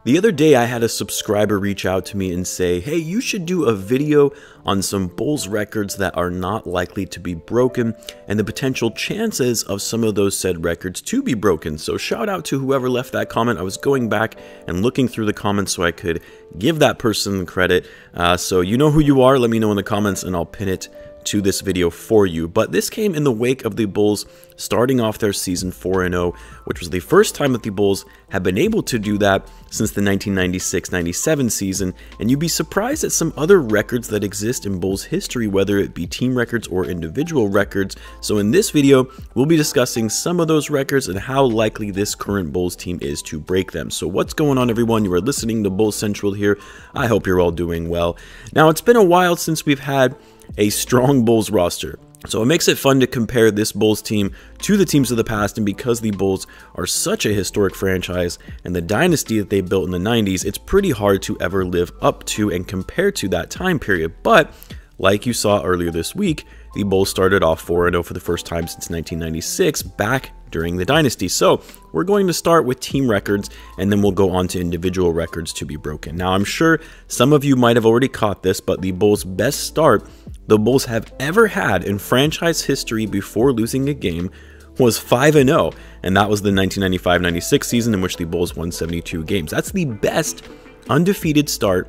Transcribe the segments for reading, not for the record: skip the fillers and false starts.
The other day I had a subscriber reach out to me and say, hey, you should do a video on some Bulls records that are not likely to be broken and the potential chances of some of those said records to be broken. So shout out to whoever left that comment. I was going back and looking through the comments so I could give that person credit. So you know who you are, let me know in the comments and I'll pin it to this video for you. But this came in the wake of the Bulls starting off their season 4-0, which was the first time that the Bulls have been able to do that since the 1996-97 season, and you'd be surprised at some other records that exist in Bulls history, whether it be team records or individual records. So in this video, we'll be discussing some of those records and how likely this current Bulls team is to break them. So what's going on, everyone? You are listening to Bulls Central here. I hope you're all doing well. Now, it's been a while since we've had a strong Bulls roster, so it makes it fun to compare this Bulls team to the teams of the past. And because the Bulls are such a historic franchise and the dynasty that they built in the 90s, it's pretty hard to ever live up to and compare to that time period. But like you saw earlier this week, the Bulls started off 4-0 for the first time since 1996, back during the dynasty. So we're going to start with team records and then we'll go on to individual records to be broken. Now, I'm sure some of you might have already caught this, but the Bulls' best start the Bulls have ever had in franchise history before losing a game was 5-0, and that was the 1995-96 season in which the Bulls won 72 games. That's the best undefeated start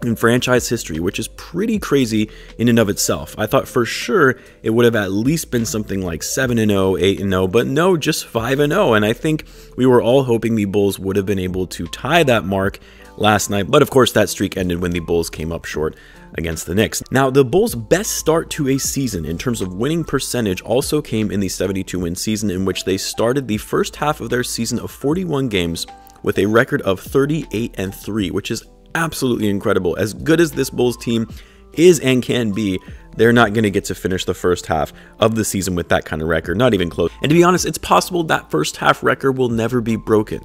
in franchise history, which is pretty crazy in and of itself. I thought for sure it would have at least been something like 7-0, 8-0, but no, just 5-0. And I think we were all hoping the Bulls would have been able to tie that mark last night, but of course that streak ended when the Bulls came up short against the Knicks. Now, the Bulls' best start to a season in terms of winning percentage also came in the 72-win season, in which they started the first half of their season of 41 games with a record of 38-3, which is absolutely incredible. As good as this Bulls team is and can be, they're not going to get to finish the first half of the season with that kind of record, not even close. And to be honest, it's possible that first half record will never be broken.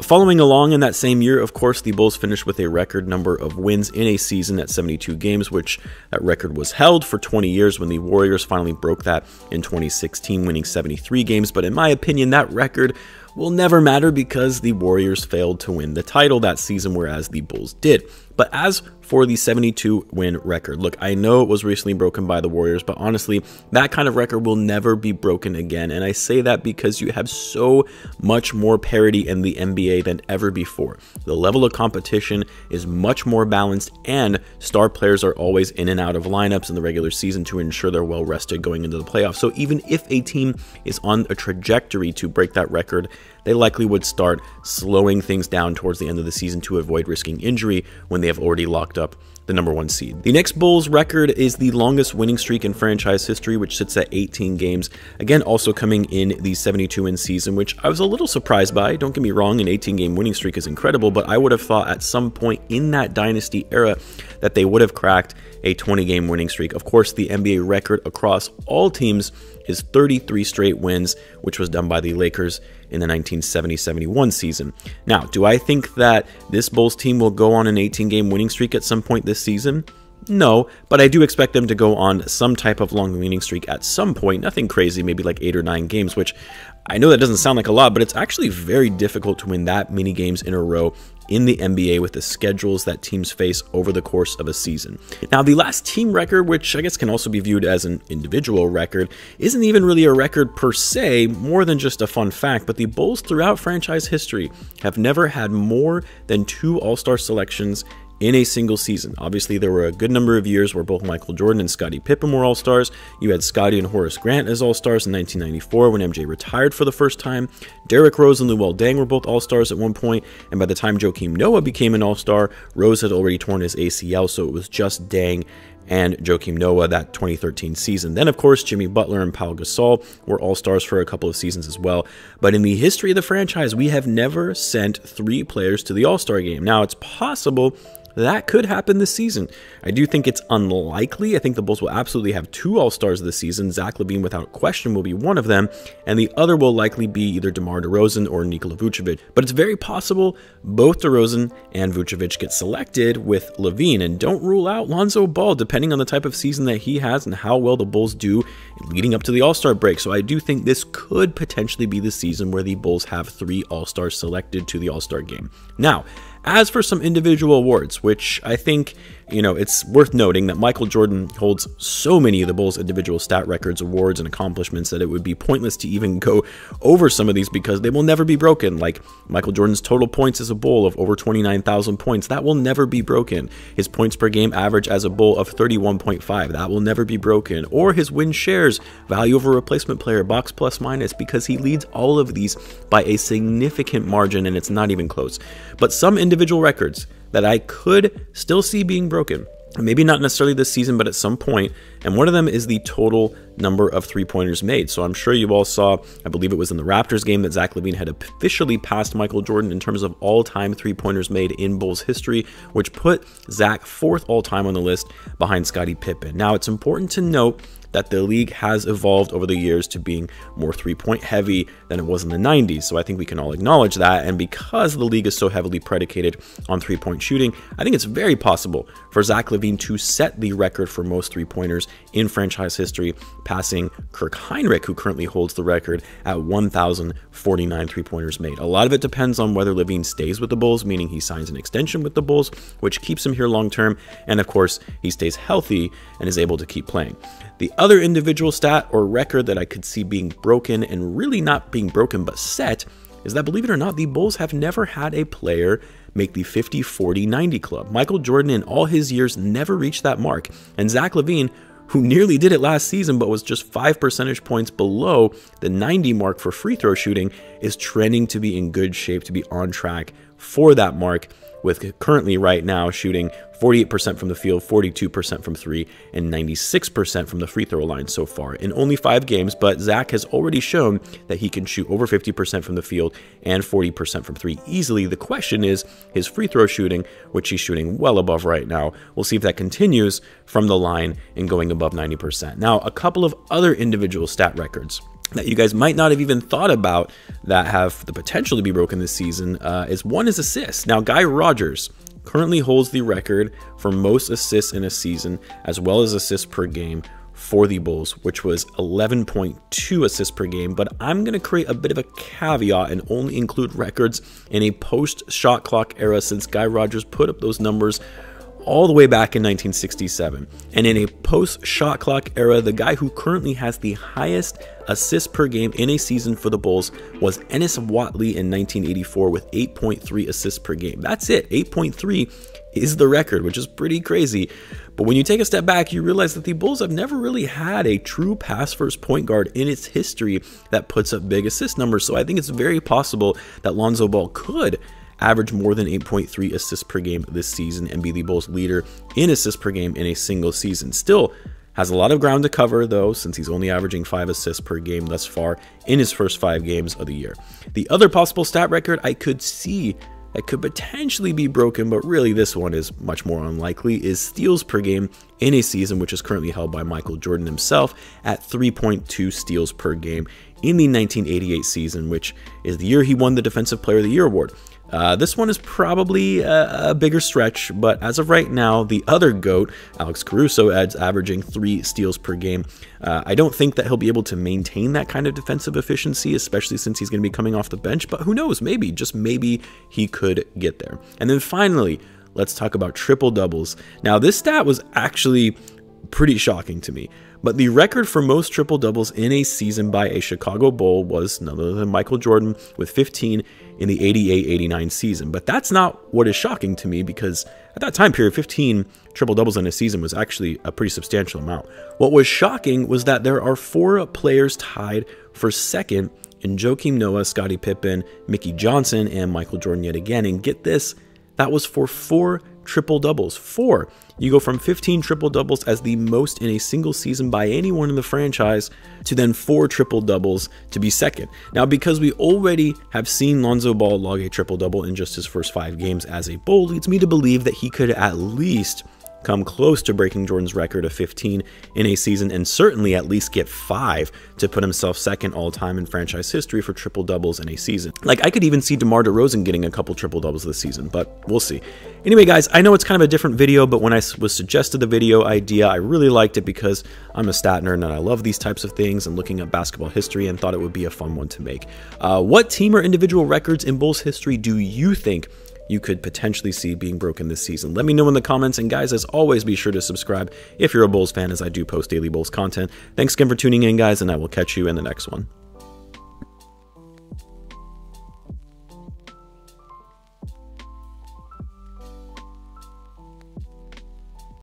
Following along in that same year, of course, the Bulls finished with a record number of wins in a season at 72 games, which that record was held for 20 years when the Warriors finally broke that in 2016, winning 73 games. But in my opinion, that record will never matter because the Warriors failed to win the title that season, whereas the Bulls did. But as for the 72-win record, look, I know it was recently broken by the Warriors, but honestly, that kind of record will never be broken again. And I say that because you have so much more parity in the NBA than ever before. The level of competition is much more balanced, and star players are always in and out of lineups in the regular season to ensure they're well rested going into the playoffs. So even if a team is on a trajectory to break that record, they likely would start slowing things down towards the end of the season to avoid risking injury when they have already locked up the #1 seed. The next Bulls record is the longest winning streak in franchise history, which sits at 18 games. Again, also coming in the 72-win season, which I was a little surprised by. Don't get me wrong, an 18-game winning streak is incredible, but I would have thought at some point in that dynasty era that they would have cracked a 20-game winning streak. Of course, the NBA record across all teams is 33 straight wins, which was done by the Lakers in the 1970-71 season. Now, do I think that this Bulls team will go on an 18-game winning streak at some point this season? No, but I do expect them to go on some type of long winning streak at some point. Nothing crazy, maybe like 8 or 9 games, which I know that doesn't sound like a lot, but it's actually very difficult to win that many games in a row in the NBA with the schedules that teams face over the course of a season. Now, the last team record, which I guess can also be viewed as an individual record, isn't even really a record per se, more than just a fun fact, but the Bulls throughout franchise history have never had more than 2 All-Star selections in a single season. Obviously, there were a good number of years where both Michael Jordan and Scottie Pippen were All-Stars. You had Scottie and Horace Grant as All-Stars in 1994 when MJ retired for the first time. Derrick Rose and Luol Deng were both All-Stars at one point, and by the time Joakim Noah became an All-Star, Rose had already torn his ACL, so it was just Deng and Joakim Noah that 2013 season. Then, of course, Jimmy Butler and Pau Gasol were All-Stars for a couple of seasons as well. But in the history of the franchise, we have never sent 3 players to the All-Star game. Now, it's possible that could happen this season. I do think it's unlikely. I think the Bulls will absolutely have 2 All-Stars this season. Zach Lavine, without question, will be one of them, and the other will likely be either DeMar DeRozan or Nikola Vucevic. But it's very possible both DeRozan and Vucevic get selected with Lavine, and don't rule out Lonzo Ball, depending on the type of season that he has and how well the Bulls do leading up to the All-Star break. So I do think this could potentially be the season where the Bulls have 3 All-Stars selected to the All-Star game. Now, as for some individual awards, which I think, it's worth noting that Michael Jordan holds so many of the Bulls' individual stat records, awards, and accomplishments that it would be pointless to even go over some of these because they will never be broken. Like Michael Jordan's total points as a Bull of over 29,000 points, that will never be broken. His points per game average as a Bull of 31.5, that will never be broken. Or his win shares, value over replacement player, box plus minus, because he leads all of these by a significant margin and it's not even close. But some individual records that I could still see being broken, maybe not necessarily this season, but at some point, and one of them is the total number of three-pointers made. So I'm sure you all saw, I believe it was in the Raptors game, that Zach Lavine had officially passed Michael Jordan in terms of all-time three-pointers made in Bulls history, which put Zach 4th all-time on the list behind Scottie Pippen. Now, it's important to note that the league has evolved over the years to being more three-point heavy than it was in the 90s. So I think we can all acknowledge that. And because the league is so heavily predicated on three-point shooting, I think it's very possible for Zach Lavine to set the record for most three-pointers in franchise history, passing Kirk Hinrich, who currently holds the record at 1,049 three-pointers made. A lot of it depends on whether Lavine stays with the Bulls, meaning he signs an extension with the Bulls, which keeps him here long-term, and of course, he stays healthy and is able to keep playing. The other individual stat or record that I could see being broken, and really not being broken but set, is that, believe it or not, the Bulls have never had a player make the 50-40-90 club. Michael Jordan in all his years never reached that mark, and Zach Lavine, who nearly did it last season but was just 5 percentage points below the 90 mark for free throw shooting, is trending to be in good shape to be on track for that mark, with currently right now shooting 48% from the field, 42% from 3, and 96% from the free throw line so far in only 5 games. But Zach has already shown that he can shoot over 50% from the field and 40% from 3 easily. The question is his free throw shooting, which he's shooting well above right now. We'll see if that continues from the line and going above 90%. Now, a couple of other individual stat records that you guys might not have even thought about that have the potential to be broken this season is one is assists. Now, Guy Rodgers currently holds the record for most assists in a season, as well as assists per game for the Bulls, which was 11.2 assists per game. But I'm going to create a bit of a caveat and only include records in a post-shot clock era, since Guy Rodgers put up those numbers all the way back in 1967. And in a post-shot clock era, the guy who currently has the highest assists per game in a season for the Bulls was Ennis Watley in 1984 with 8.3 assists per game. That's it. 8.3 is the record, which is pretty crazy. But when you take a step back, you realize that the Bulls have never really had a true pass-first point guard in its history that puts up big assist numbers. So I think it's very possible that Lonzo Ball could average more than 8.3 assists per game this season and be the Bulls' leader in assists per game in a single season. Still has a lot of ground to cover, though, since he's only averaging 5 assists per game thus far in his first 5 games of the year. The other possible stat record I could see that could potentially be broken, but really this one is much more unlikely, is steals per game in a season, which is currently held by Michael Jordan himself at 3.2 steals per game in the 1988 season, which is the year he won the Defensive Player of the Year award. This one is probably a bigger stretch, but as of right now, the other GOAT, Alex Caruso, adds averaging 3 steals per game. I don't think that he'll be able to maintain that kind of defensive efficiency, especially since he's going to be coming off the bench, but who knows, maybe, just maybe, he could get there. And then finally, let's talk about triple doubles. Now, this stat was actually pretty shocking to me, but the record for most triple doubles in a season by a Chicago Bull was none other than Michael Jordan with 15 in the 88-89 season. But that's not what is shocking to me, because at that time period, 15 triple doubles in a season was actually a pretty substantial amount. What was shocking was that there are 4 players tied for second in Joakim Noah, Scottie Pippen, Mickey Johnson, and Michael Jordan yet again. And get this, that was for 4 triple-doubles. 4, you go from 15 triple-doubles as the most in a single season by anyone in the franchise to then 4 triple-doubles to be second. Now, because we already have seen Lonzo Ball log a triple-double in just his first 5 games as a Bull, leads me to believe that he could at least come close to breaking Jordan's record of 15 in a season, and certainly at least get 5 to put himself second all-time in franchise history for triple-doubles in a season. Like, I could even see DeMar DeRozan getting a couple triple-doubles this season, but we'll see. Anyway, guys, I know it's kind of a different video, but when I was suggested the video idea, I really liked it because I'm a stat nerd and I love these types of things and looking at basketball history, and thought it would be a fun one to make. What team or individual records in Bulls history do you think you could potentially see being broken this season? Let me know in the comments, and guys, as always, be sure to subscribe if you're a Bulls fan, as I do post daily Bulls content. Thanks again for tuning in, guys, and I will catch you in the next one.